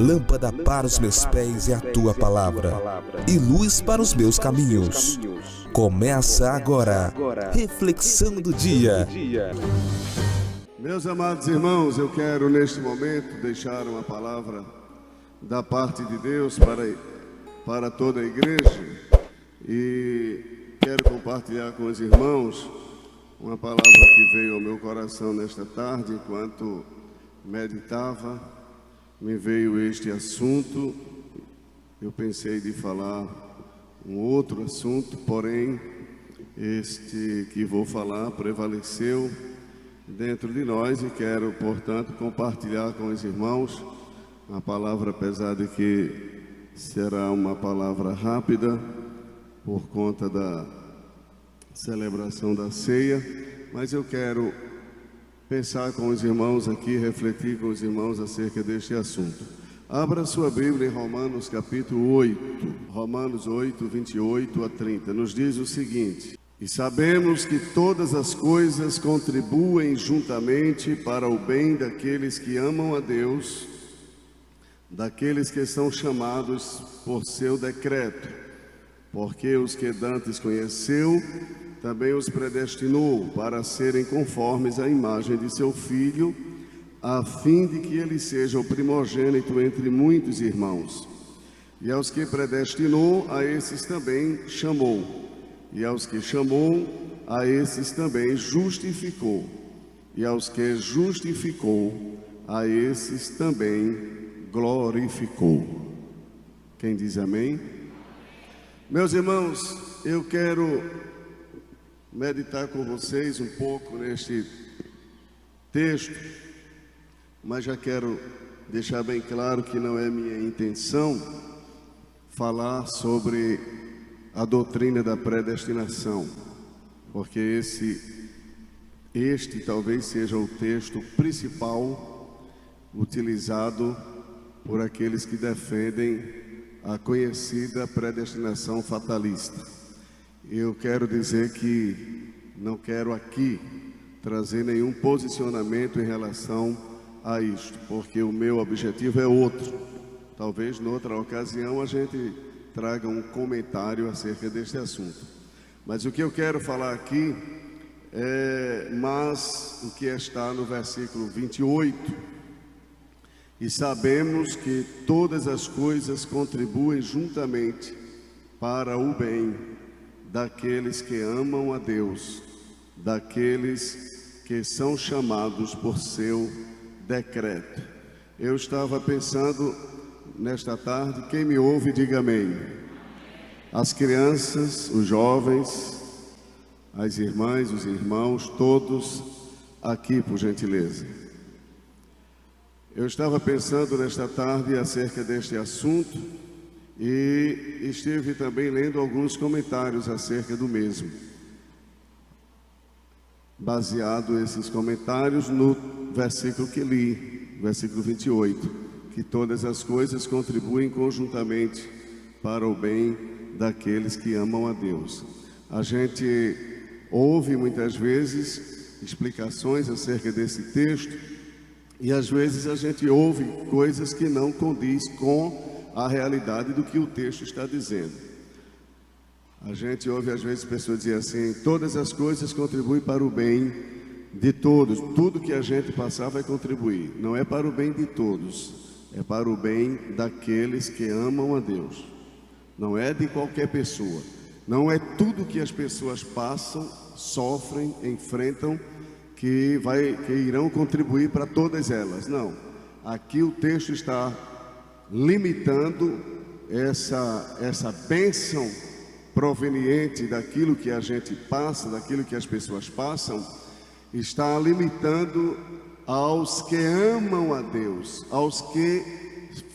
lâmpada para os meus pés é a tua palavra, e luz para os meus caminhos. Começa agora, reflexão do dia. Meus amados irmãos, eu quero neste momento deixar uma palavra da parte de Deus para toda a igreja, e quero compartilhar com os irmãos uma palavra que veio ao meu coração nesta tarde. Enquanto meditava, me veio este assunto. Eu pensei de falar um outro assunto, porém este que vou falar prevaleceu dentro de nós, e quero, portanto, compartilhar com os irmãos uma palavra, apesar de que será uma palavra rápida por conta da celebração da ceia, mas eu quero pensar com os irmãos aqui, refletir com os irmãos acerca deste assunto. Abra sua Bíblia em Romanos capítulo 8, Romanos 8, 28 a 30, nos diz o seguinte: e sabemos que todas as coisas contribuem juntamente para o bem daqueles que amam a Deus, daqueles que são chamados por seu decreto, porque os que dantes conheceu, também os predestinou para serem conformes à imagem de seu Filho, a fim de que ele seja o primogênito entre muitos irmãos. E aos que predestinou, a esses também chamou. E aos que chamou, a esses também justificou. E aos que justificou, a esses também glorificou. Quem diz amém? Meus irmãos, eu quero meditar com vocês um pouco neste texto, mas já quero deixar bem claro que não é minha intenção falar sobre a doutrina da predestinação, porque este talvez seja o texto principal utilizado por aqueles que defendem a conhecida predestinação fatalista. Eu quero dizer que não quero aqui trazer nenhum posicionamento em relação a isto, porque o meu objetivo é outro. Talvez noutra ocasião a gente traga um comentário acerca deste assunto. Mas o que eu quero falar aqui é mais o que está no versículo 28. E sabemos que todas as coisas contribuem juntamente para o bem daqueles que amam a Deus, daqueles que são chamados por seu decreto. Eu estava pensando nesta tarde, quem me ouve, diga amém. As crianças, os jovens, as irmãs, os irmãos, todos aqui, por gentileza. Eu estava pensando nesta tarde acerca deste assunto e estive também lendo alguns comentários acerca do mesmo, baseado esses comentários no versículo que li, versículo 28, que todas as coisas contribuem conjuntamente para o bem daqueles que amam a Deus. A gente ouve muitas vezes explicações acerca desse texto, e às vezes a gente ouve coisas que não condiz com a realidade do que o texto está dizendo. A gente ouve às vezes pessoas dizer assim: todas as coisas contribuem para o bem de todos. Tudo que a gente passar vai contribuir. Não é para o bem de todos, é para o bem daqueles que amam a Deus. Não é de qualquer pessoa. Não é tudo que as pessoas passam, sofrem, enfrentam que irão contribuir para todas elas. Não. Aqui o texto está limitando essa bênção proveniente daquilo que a gente passa, daquilo que as pessoas passam, está limitando aos que amam a Deus, aos que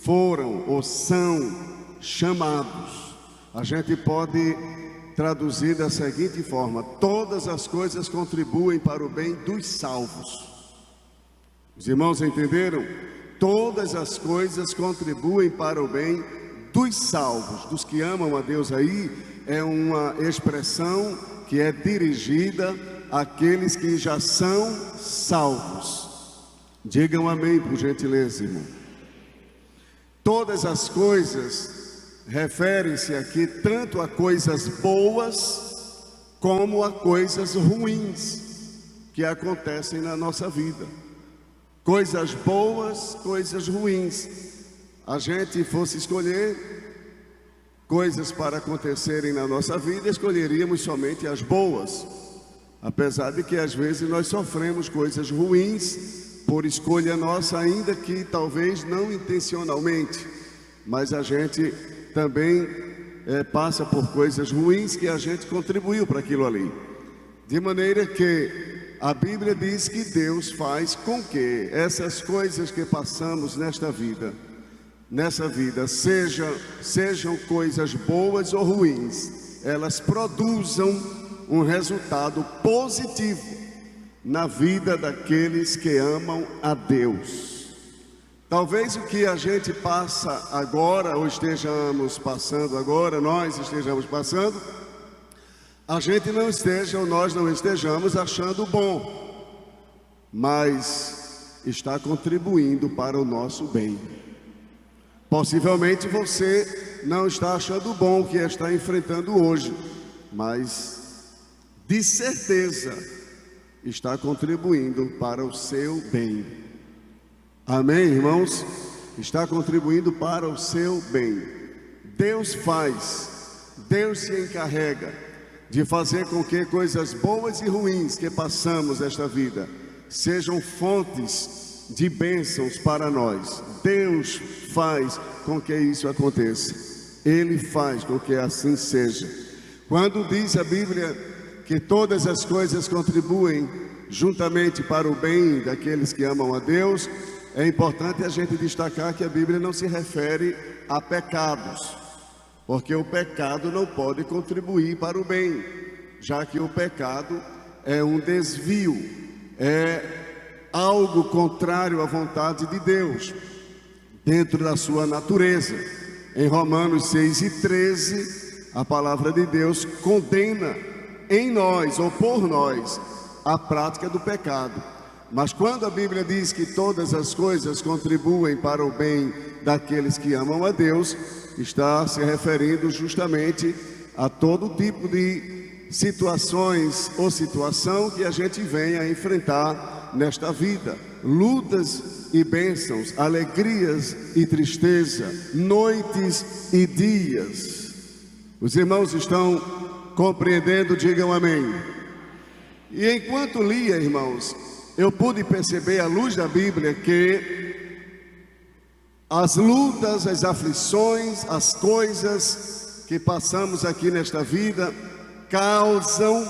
foram ou são chamados. A gente pode traduzir da seguinte forma: todas as coisas contribuem para o bem dos salvos. Os irmãos entenderam? Todas as coisas contribuem para o bem dos salvos, dos que amam a Deus. Aí é uma expressão que é dirigida àqueles que já são salvos. Digam amém, por gentileza, irmão. Todas as coisas referem-se aqui tanto a coisas boas como a coisas ruins que acontecem na nossa vida. Coisas boas, coisas ruins. A gente fosse escolher coisas para acontecerem na nossa vida, escolheríamos somente as boas. Apesar de que às vezes nós sofremos coisas ruins por escolha nossa, ainda que talvez não intencionalmente, mas a gente também passa por coisas ruins que a gente contribuiu para aquilo ali. De maneira que a Bíblia diz que Deus faz com que essas coisas que passamos nessa vida sejam coisas boas ou ruins, elas produzam um resultado positivo na vida daqueles que amam a Deus. Talvez o que a gente passa agora, ou estejamos passando agora, nós estejamos passando, a gente não esteja, ou nós não estejamos achando bom, mas está contribuindo para o nosso bem. Possivelmente você não está achando bom o que está enfrentando hoje, mas de certeza está contribuindo para o seu bem. Amém, irmãos? Está contribuindo para o seu bem. Deus se encarrega de fazer com que coisas boas e ruins que passamos nesta vida sejam fontes de bênçãos para nós. Deus faz com que isso aconteça. Ele faz com que assim seja. Quando diz a Bíblia que todas as coisas contribuem juntamente para o bem daqueles que amam a Deus, é importante a gente destacar que a Bíblia não se refere a pecados, porque o pecado não pode contribuir para o bem, já que o pecado é um desvio, é algo contrário à vontade de Deus, dentro da sua natureza. Em Romanos 6:13, a palavra de Deus condena em nós, ou por nós, a prática do pecado. Mas quando a Bíblia diz que todas as coisas contribuem para o bem daqueles que amam a Deus, está se referindo justamente a todo tipo de situações ou situação que a gente vem a enfrentar nesta vida. Lutas e bênçãos, alegrias e tristeza, noites e dias. Os irmãos estão compreendendo? Digam amém. E enquanto lia, irmãos, eu pude perceber à luz da Bíblia que as lutas, as aflições, as coisas que passamos aqui nesta vida causam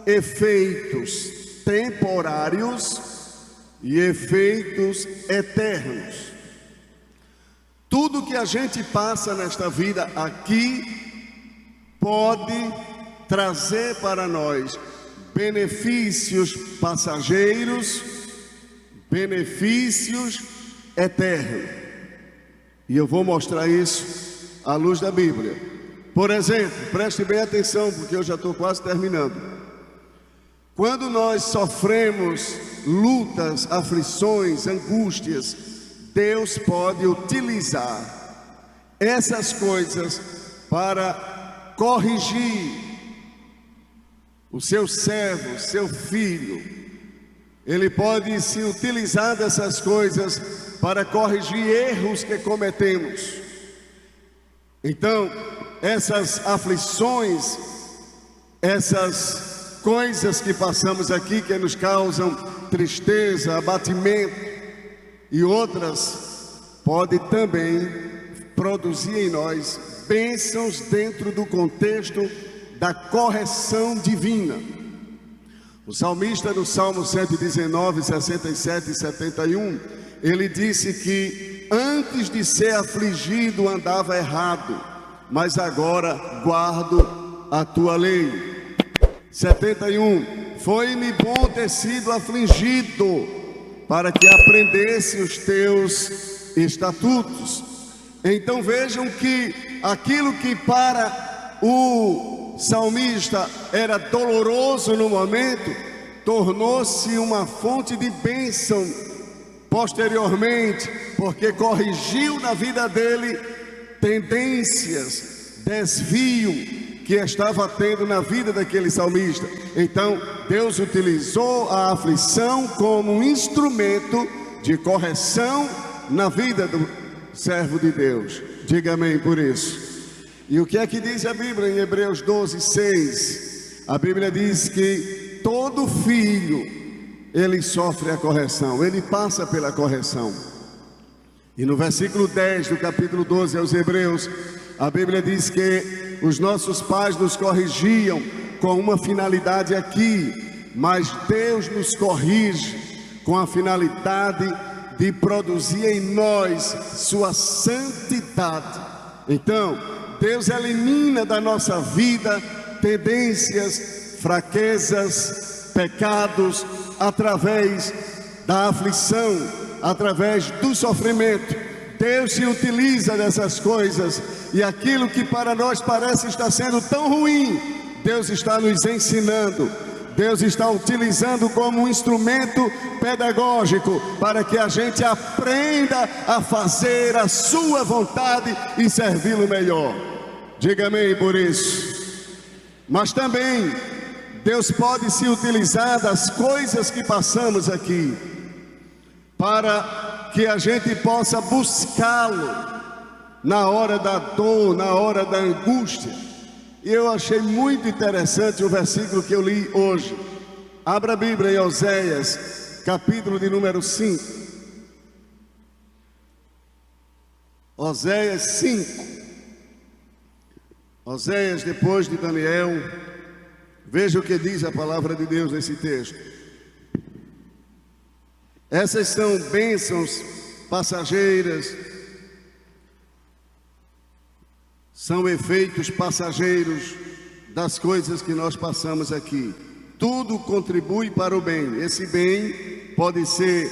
efeitos temporários e efeitos eternos. Tudo que a gente passa nesta vida aqui pode trazer para nós benefícios passageiros, benefícios eternos. E eu vou mostrar isso à luz da Bíblia. Por exemplo, preste bem atenção, porque eu já estou quase terminando. Quando nós sofremos lutas, aflições, angústias, Deus pode utilizar essas coisas para corrigir o seu servo, seu filho. Ele pode se utilizar dessas coisas para corrigir erros que cometemos. Então, essas aflições, essas coisas que passamos aqui que nos causam tristeza, abatimento e outras, pode também produzir em nós bênçãos dentro do contexto da correção divina. O salmista no Salmo 119, 67 e 71, ele disse que antes de ser afligido andava errado, mas agora guardo a tua lei. 71, foi-me bom ter sido afligido, para que aprendesse os teus estatutos. Então vejam que aquilo que para o salmista era doloroso no momento, tornou-se uma fonte de bênção posteriormente, porque corrigiu na vida dele tendências, desvio que estava tendo na vida daquele salmista. Então Deus utilizou a aflição como um instrumento de correção na vida do servo de Deus. Diga amém por isso. E o que é que diz a Bíblia em Hebreus 12:6? A Bíblia diz que todo filho, ele sofre a correção, ele passa pela correção. E no versículo 10 do capítulo 12 aos Hebreus, a Bíblia diz que os nossos pais nos corrigiam com uma finalidade aqui, mas Deus nos corrige com a finalidade de produzir em nós sua santidade. Então, Deus elimina da nossa vida tendências, fraquezas, pecados, através da aflição, através do sofrimento. Deus se utiliza dessas coisas, e aquilo que para nós parece estar sendo tão ruim, Deus está nos ensinando, Deus está utilizando como um instrumento pedagógico para que a gente aprenda a fazer a sua vontade e servi-lo melhor. Diga amém por isso. Mas também Deus pode se utilizar das coisas que passamos aqui para que a gente possa buscá-lo na hora da dor, na hora da angústia. E eu achei muito interessante o versículo que eu li hoje. Abra a Bíblia em Oséias, capítulo de número 5. Oséias 5. Oséias, depois de Daniel. Veja o que diz a palavra de Deus nesse texto. Essas são bênçãos passageiras, são efeitos passageiros das coisas que nós passamos aqui. Tudo contribui para o bem. Esse bem pode ser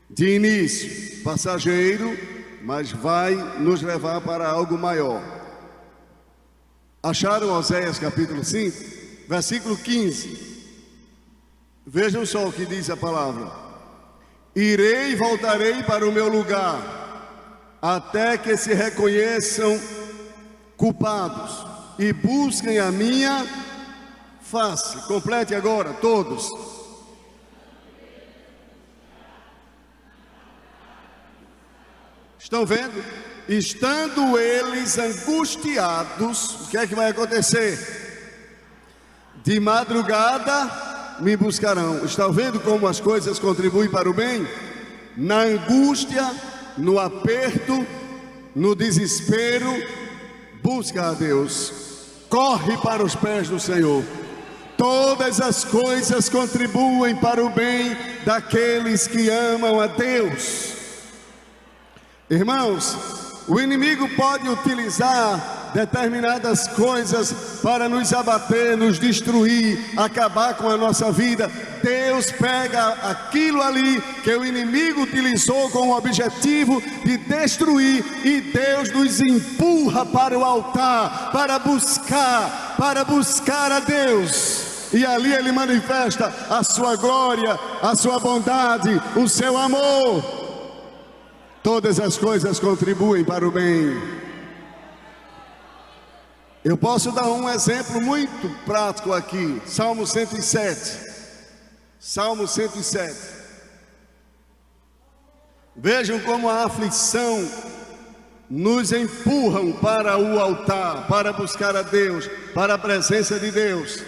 de início passageiro, mas vai nos levar para algo maior. Acharam Oséias capítulo 5, versículo 15. Vejam só o que diz a palavra: irei e voltarei para o meu lugar, até que se reconheçam culpados e busquem a minha face. Complete agora, todos. Estão vendo? Estando eles angustiados, o que é que vai acontecer? De madrugada me buscarão. Estão vendo como as coisas contribuem para o bem? Na angústia, no aperto, no desespero, busca a Deus, corre para os pés do Senhor. Todas as coisas contribuem para o bem daqueles que amam a Deus. Irmãos, o inimigo pode utilizar determinadas coisas para nos abater, nos destruir, acabar com a nossa vida. Deus pega aquilo ali que o inimigo utilizou com o objetivo de destruir, e Deus nos empurra para o altar, para buscar a Deus. E ali Ele manifesta a sua glória, a sua bondade, o seu amor. Todas as coisas contribuem para o bem. Eu posso dar um exemplo muito prático aqui. Salmo 107. Salmo 107. Vejam como a aflição nos empurram para o altar, para buscar a Deus, para a presença de Deus.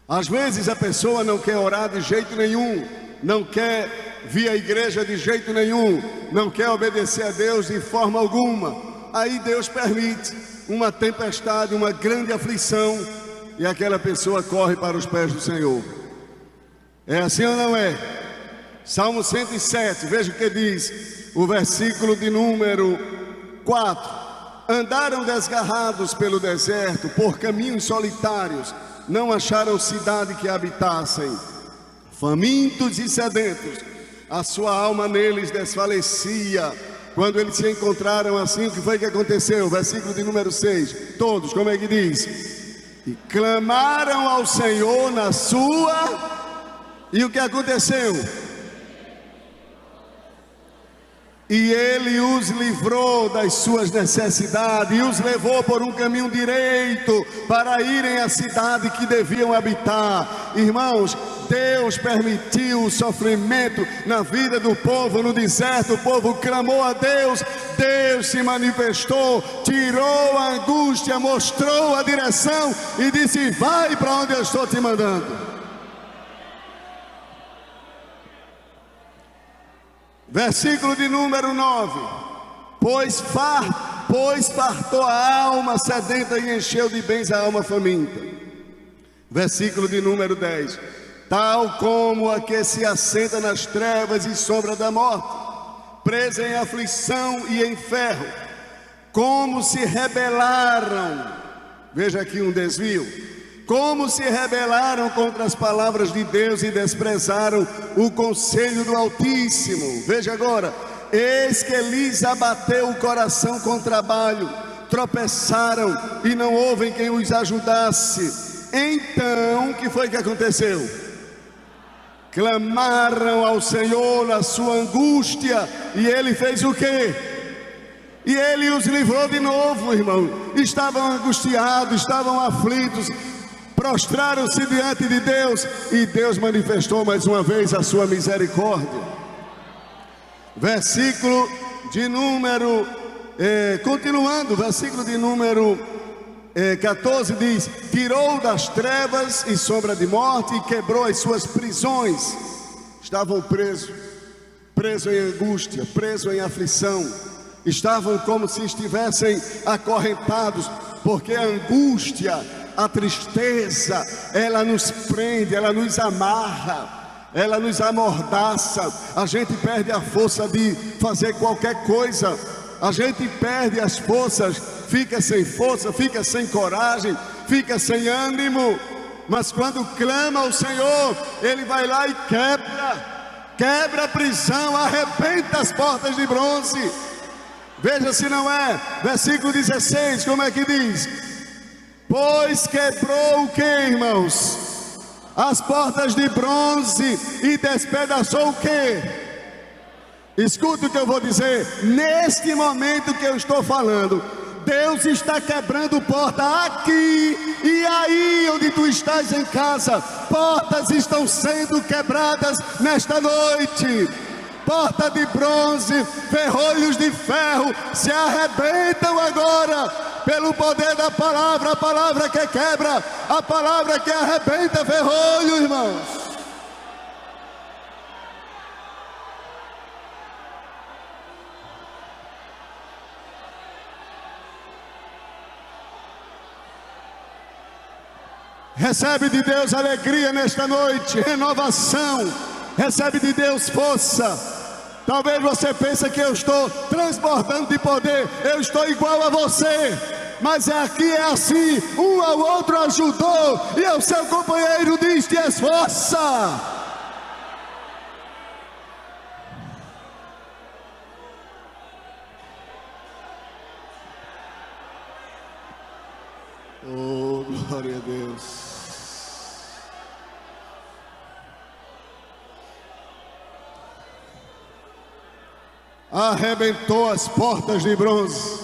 Às vezes a pessoa não quer orar de jeito nenhum, não quer vir à igreja de jeito nenhum, não quer obedecer a Deus de forma alguma. Aí Deus permite uma tempestade, uma grande aflição, e aquela pessoa corre para os pés do Senhor. É assim ou não é? Salmo 107, veja o que diz o versículo de número 4. Andaram desgarrados pelo deserto, por caminhos solitários, não acharam cidade que habitassem. Famintos e sedentos, a sua alma neles desfalecia. Quando eles se encontraram assim, o que foi que aconteceu? Versículo de número 6. Todos, como é que diz? E clamaram ao Senhor na sua... E o que aconteceu? E ele os livrou das suas necessidades e os levou por um caminho direito para irem à cidade que deviam habitar. Irmãos, Deus permitiu o sofrimento na vida do povo no deserto. O povo clamou a Deus, Deus se manifestou, tirou a angústia, mostrou a direção e disse: vai para onde eu estou te mandando. Versículo de número 9: Pois fartou a alma sedenta e encheu de bens a alma faminta. Versículo de número 10: Tal como a que se assenta nas trevas e sombra da morte, presa em aflição e em ferro, como se rebelaram, veja aqui um desvio, como se rebelaram contra as palavras de Deus e desprezaram o conselho do Altíssimo. Veja agora: eis que lhes abateu o coração com trabalho, tropeçaram e não houve quem os ajudasse. Então, o que foi que aconteceu? Clamaram ao Senhor na sua angústia, e Ele fez o quê? E Ele os livrou de novo, irmão. Estavam angustiados, estavam aflitos, prostraram-se diante de Deus, e Deus manifestou mais uma vez a sua misericórdia. Versículo de número, continuando, versículo de número 14 diz: tirou das trevas e sombra de morte e quebrou as suas prisões. Estavam presos em angústia, presos em aflição, estavam como se estivessem acorrentados, porque a angústia, a tristeza, ela nos prende, ela nos amarra, ela nos amordaça. A gente perde a força de fazer qualquer coisa, a gente perde as forças, fica sem força, fica sem coragem, fica sem ânimo. Mas quando clama ao Senhor, Ele vai lá e quebra a prisão, arrebenta as portas de bronze. Veja se não é. Versículo 16, como é que diz? Pois quebrou o que, irmãos? As portas de bronze e despedaçou o que? Escuta o que eu vou dizer. Neste momento que eu estou falando, Deus está quebrando porta aqui e aí onde tu estás em casa. Portas estão sendo quebradas nesta noite. Porta de bronze, ferrolhos de ferro se arrebentam agora pelo poder da palavra, a palavra que quebra, a palavra que arrebenta ferrolho, irmãos. Recebe de Deus alegria nesta noite, renovação, recebe de Deus força. Talvez você pense que eu estou transbordando de poder, eu estou igual a você, mas aqui é assim, um ao outro ajudou, e o seu companheiro diz: te esforça. Oh, glória a Deus. Arrebentou as portas de bronze.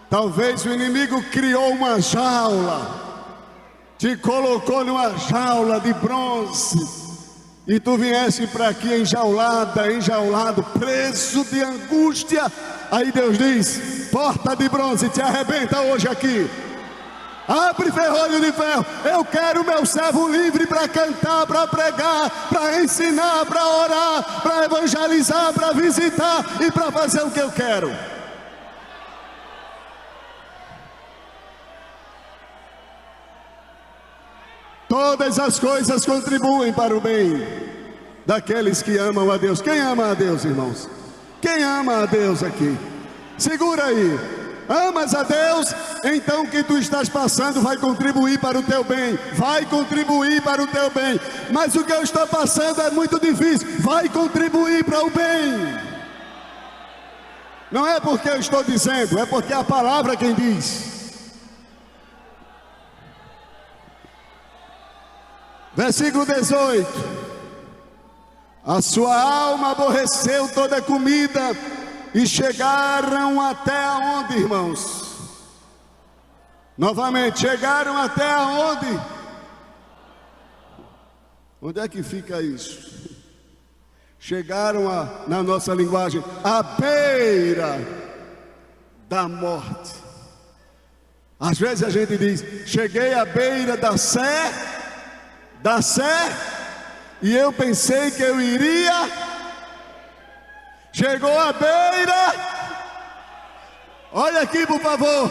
Talvez o inimigo criou uma jaula, te colocou numa jaula de bronze, e tu viesse para aqui enjaulado, preso de angústia. Aí Deus diz: porta de bronze, te arrebenta hoje aqui. Abre ferrolho de ferro. Eu quero meu servo livre para cantar, para pregar, para ensinar, para orar, para evangelizar, para visitar e para fazer o que eu quero. Todas as coisas contribuem para o bem daqueles que amam a Deus. Quem ama a Deus, irmãos? Quem ama a Deus aqui? Segura aí. Amas a Deus? Então o que tu estás passando vai contribuir para o teu bem. Vai contribuir para o teu bem. Mas o que eu estou passando é muito difícil. Vai contribuir para o bem. Não é porque eu estou dizendo, é porque a palavra quem diz. Versículo 18: a sua alma aborreceu toda comida e chegaram até onde, irmãos? Novamente, chegaram até onde? Onde é que fica isso? Chegaram na nossa linguagem, à beira da morte. Às vezes a gente diz, cheguei à beira da sé, e eu pensei que eu iria. Chegou à beira. Olha aqui, por favor.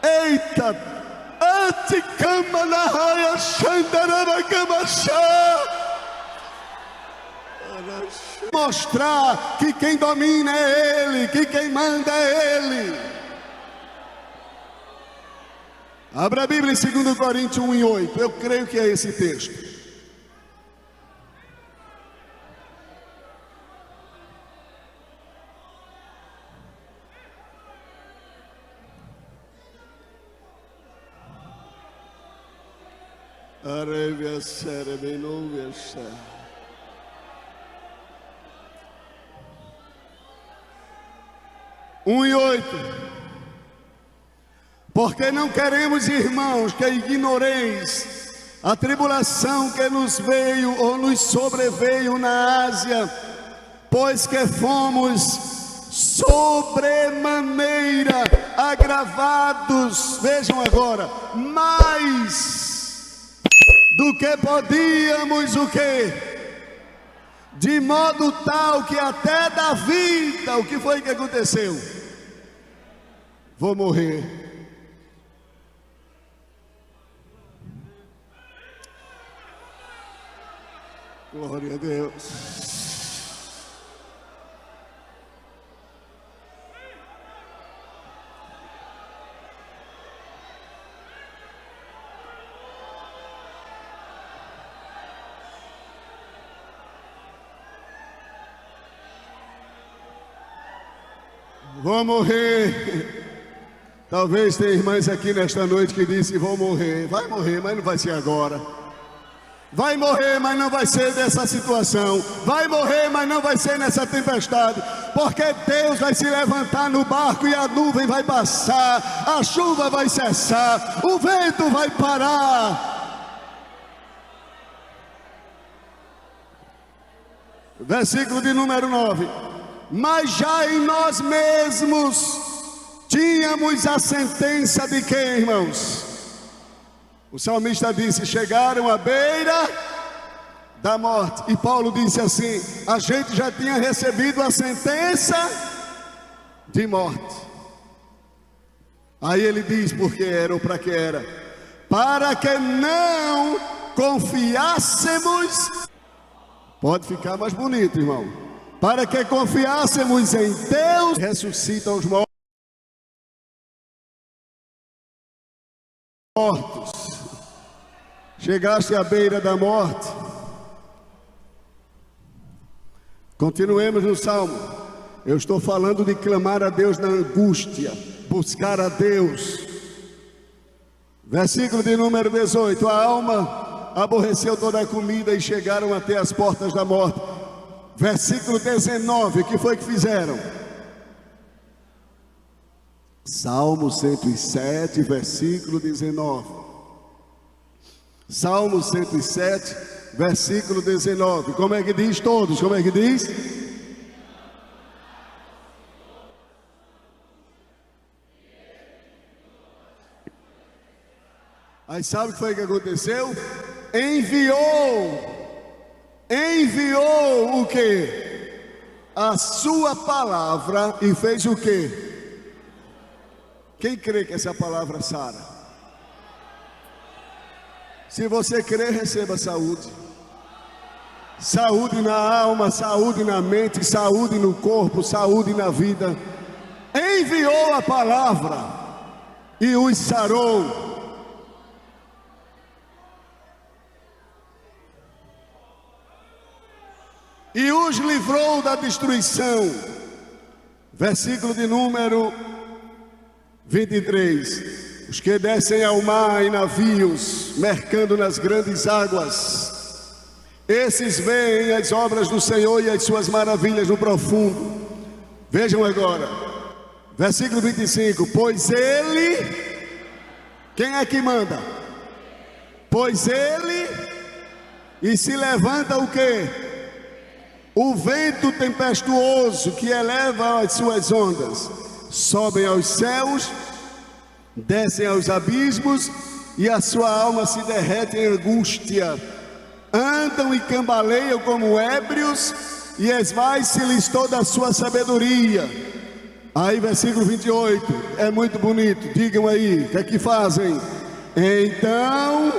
Eita, anticama na raia, xandarabacamachá. Mostrar que quem domina é Ele, que quem manda é Ele. Abra a Bíblia em 2 Coríntios 1:8. Eu creio que é esse texto. Arevia cerebenovia. 1:8. Porque não queremos, irmãos, que ignoreis a tribulação que nos veio ou nos sobreveio na Ásia, pois que fomos sobremaneira agravados, vejam agora, mais do que podíamos o quê? De modo tal que até da vida, o que foi que aconteceu? Vou morrer. Glória a Deus. Vou morrer. Talvez tenha irmãs aqui nesta noite que disse: vou morrer. Vai morrer, mas não vai ser agora. Vai morrer, mas não vai ser dessa situação. Vai morrer, mas não vai ser nessa tempestade. Porque Deus vai se levantar no barco e a nuvem vai passar, a chuva vai cessar, o vento vai parar. Versículo de número 9. Mas já em nós mesmos tínhamos a sentença de quem, irmãos? O salmista disse: chegaram à beira da morte. E Paulo disse assim: a gente já tinha recebido a sentença de morte. Aí ele diz por que era ou para que era: para que não confiássemos. Pode ficar mais bonito, irmão. Para que confiássemos em Deus, ressuscita os mortos. Chegaste à beira da morte. Continuemos no Salmo. Eu estou falando de clamar a Deus na angústia, buscar a Deus. Versículo de número 18. A alma aborreceu toda a comida e chegaram até as portas da morte. Versículo 19, o que foi que fizeram? Salmo 107, versículo 19. Salmo 107, versículo 19. Como é que diz todos? Como é que diz? Aí sabe o que foi que aconteceu? Enviou o que? A sua palavra e fez o que? Quem crê que essa palavra sara? Se você crer, receba saúde. Saúde na alma, saúde na mente, saúde no corpo, saúde na vida. Enviou a palavra e os sarou. E os livrou da destruição. Versículo de número 23. Os que descem ao mar em navios, mercando nas grandes águas, esses veem as obras do Senhor e as suas maravilhas no profundo. Vejam agora, versículo 25. Pois ele, quem é que manda? Pois ele, e se levanta o quê? O vento tempestuoso que eleva as suas ondas, sobem aos céus, descem aos abismos, e a sua alma se derrete em angústia. Andam e cambaleiam como ébrios, e esvai-se-lhes toda a sua sabedoria. Aí versículo 28, é muito bonito, digam aí, o que é que fazem? Então,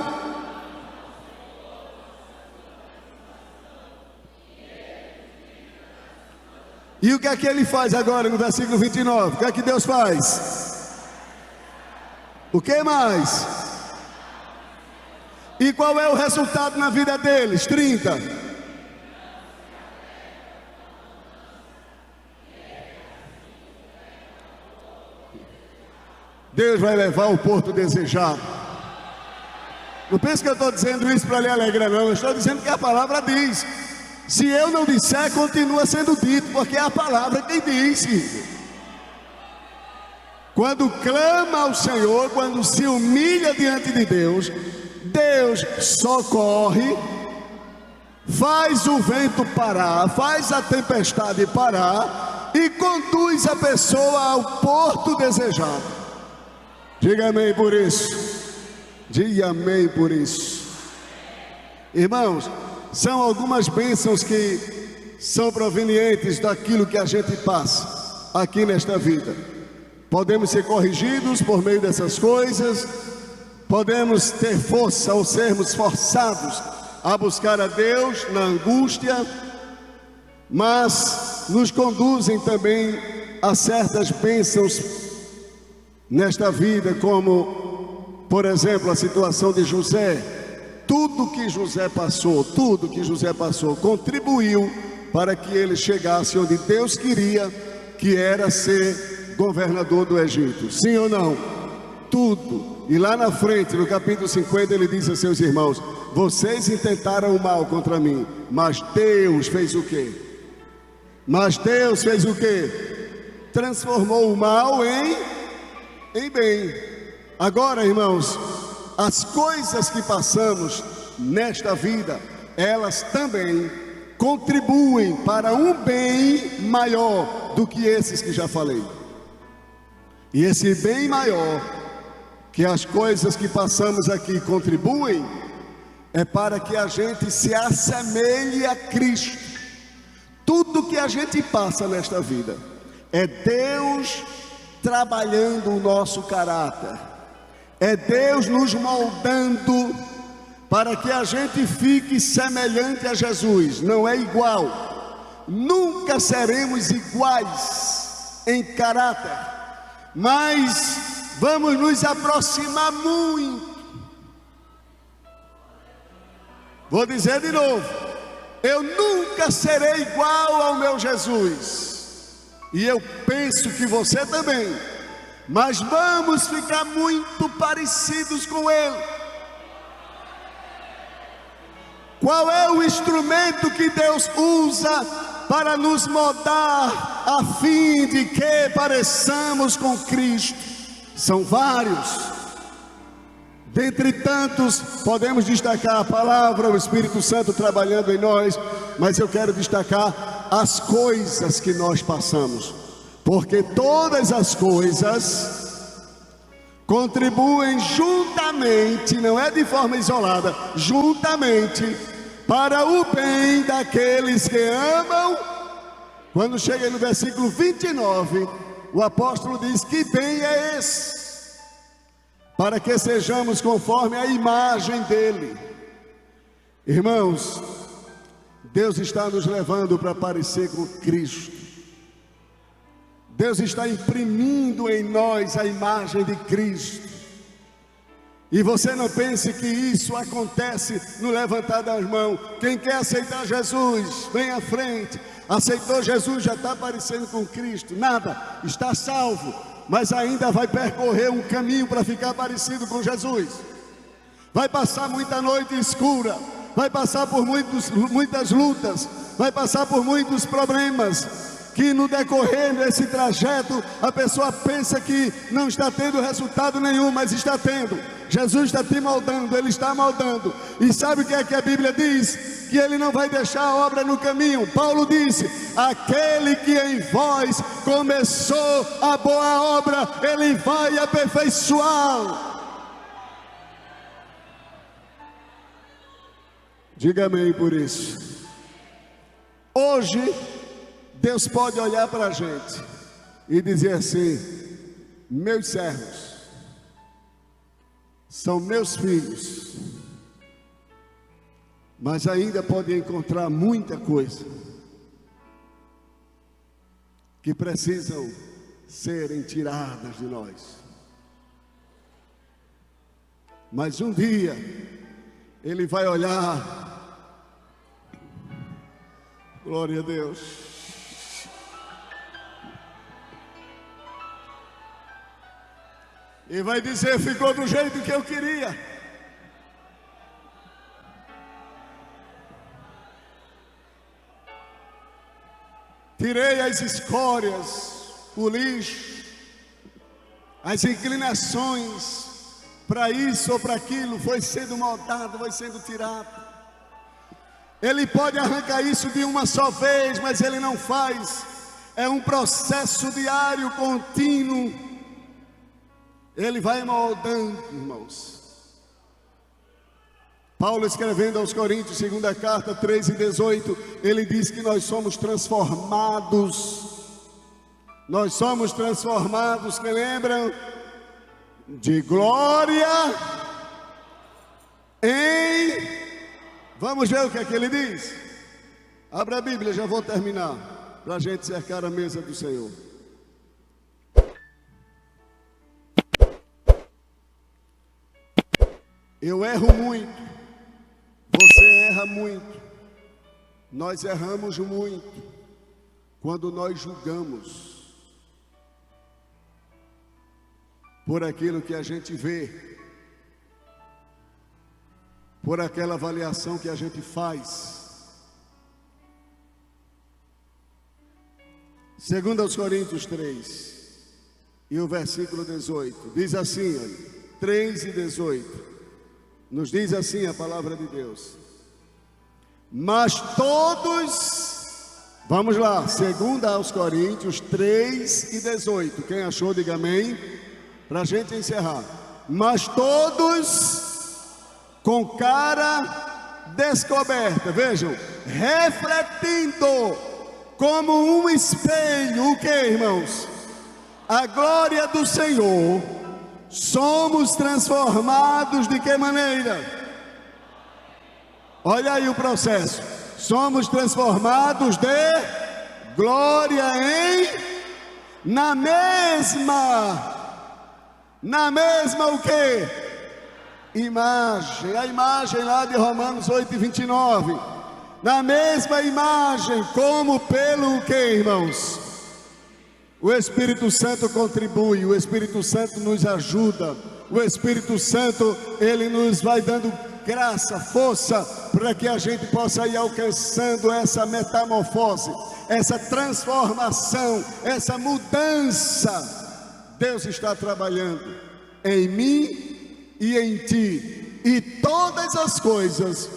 e o que é que ele faz agora no versículo 29? O que é que Deus faz? O que mais? E qual é o resultado na vida deles? 30. Deus vai levar o porto desejado. Não pense que eu estou dizendo isso para lhe alegrar, não. Eu estou dizendo que a palavra diz. Se eu não disser, continua sendo dito, porque é a palavra quem disse. Quando clama ao Senhor, quando se humilha diante de Deus, Deus socorre, faz o vento parar, faz a tempestade parar e conduz a pessoa ao porto desejado. Diga amém por isso. Diga amém por isso. Irmãos, são algumas bênçãos que são provenientes daquilo que a gente passa aqui nesta vida. Podemos ser corrigidos por meio dessas coisas, podemos ter força ou sermos forçados a buscar a Deus na angústia, mas nos conduzem também a certas bênçãos nesta vida, como, por exemplo, a situação de José. Tudo que José passou, contribuiu para que ele chegasse onde Deus queria, que era ser governador do Egito. Sim ou não? Tudo. E lá na frente, no capítulo 50, ele diz a seus irmãos: vocês intentaram o mal contra mim, mas Deus fez o quê? Transformou o mal em bem. Agora, irmãos, as coisas que passamos nesta vida, elas também contribuem para um bem maior do que esses que já falei. E esse bem maior que as coisas que passamos aqui contribuem é para que a gente se assemelhe a Cristo. Tudo que a gente passa nesta vida é Deus trabalhando o nosso caráter, é Deus nos moldando para que a gente fique semelhante a Jesus. Não é igual, nunca seremos iguais em caráter, mas vamos nos aproximar muito. Vou dizer de novo: eu nunca serei igual ao meu Jesus, e eu penso que você também, mas vamos ficar muito parecidos com Ele. Qual é o instrumento que Deus usa para nos moldar a fim de que pareçamos com Cristo? São vários. Dentre tantos, podemos destacar a palavra, o Espírito Santo trabalhando em nós, mas eu quero destacar as coisas que nós passamos, porque todas as coisas contribuem juntamente, não é de forma isolada, juntamente para o bem daqueles que amam. Quando chega no versículo 29, o apóstolo diz: que bem é esse? Para que sejamos conforme a imagem dele. Irmãos, Deus está nos levando para parecer com Cristo. Deus está imprimindo em nós a imagem de Cristo. E você não pense que isso acontece no levantar das mãos. Quem quer aceitar Jesus, vem à frente. Aceitou Jesus, já está parecendo com Cristo. Nada, está salvo, mas ainda vai percorrer um caminho para ficar parecido com Jesus. Vai passar muita noite escura, vai passar por muitas lutas, vai passar por muitos problemas, que no decorrer desse trajeto a pessoa pensa que não está tendo resultado nenhum, mas está tendo. Jesus está te moldando, Ele está moldando. E sabe o que é que a Bíblia diz? Que Ele não vai deixar a obra no caminho. Paulo disse: aquele que em vós começou a boa obra, Ele vai aperfeiçoá-la. Diga amém por isso. Hoje Deus pode olhar para a gente e dizer assim: meus servos são meus filhos, mas ainda pode encontrar muita coisa que precisam serem tiradas de nós. Mas um dia Ele vai olhar, glória a Deus, e vai dizer: ficou do jeito que eu queria. Tirei as escórias, o lixo, as inclinações para isso ou para aquilo, foi sendo moldado, foi sendo tirado. Ele pode arrancar isso de uma só vez, mas Ele não faz. É um processo diário, contínuo. Ele vai moldando, irmãos. Paulo, escrevendo aos Coríntios, segunda carta, 3:18, ele diz que nós somos transformados. Nós somos transformados, que lembram? De glória em... Vamos ver o que é que ele diz? Abra a Bíblia, já vou terminar, para a gente cercar a mesa do Senhor. Eu erro muito, você erra muito, nós erramos muito quando nós julgamos por aquilo que a gente vê, por aquela avaliação que a gente faz. Segundo aos Coríntios 3 e o versículo 18, diz assim, olha, 3:18, nos diz assim a palavra de Deus: mas todos, vamos lá, segundo aos Coríntios 3:18, quem achou diga amém, para a gente encerrar. Mas todos com cara descoberta, vejam, refletindo como um espelho, o que, irmãos? A glória do Senhor, somos transformados de que maneira? Olha aí o processo. Somos transformados de glória em, na mesma o que? Imagem. A imagem lá de Romanos 8:29. Na mesma imagem, como pelo que, irmãos? O Espírito Santo contribui, o Espírito Santo nos ajuda, o Espírito Santo, Ele nos vai dando graça, força, para que a gente possa ir alcançando essa metamorfose, essa transformação, essa mudança. Deus está trabalhando em mim e em ti, e todas as coisas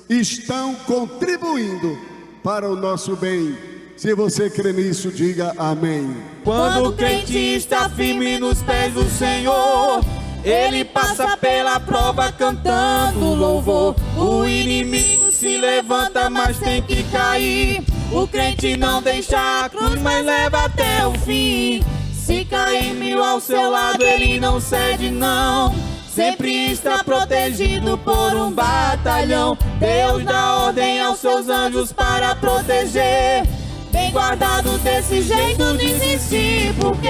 estão contribuindo para o nosso bem. Se você crê nisso, diga amém. Quando o crente está firme nos pés do Senhor, ele passa pela prova cantando louvor. O inimigo se levanta, mas tem que cair. O crente não deixa a cruz, mas leva até o fim. Se cair 1000 ao seu lado, ele não cede não. Sempre está protegido por um batalhão. Deus dá ordem aos seus anjos para proteger. Bem guardado desse jeito, desistir, porque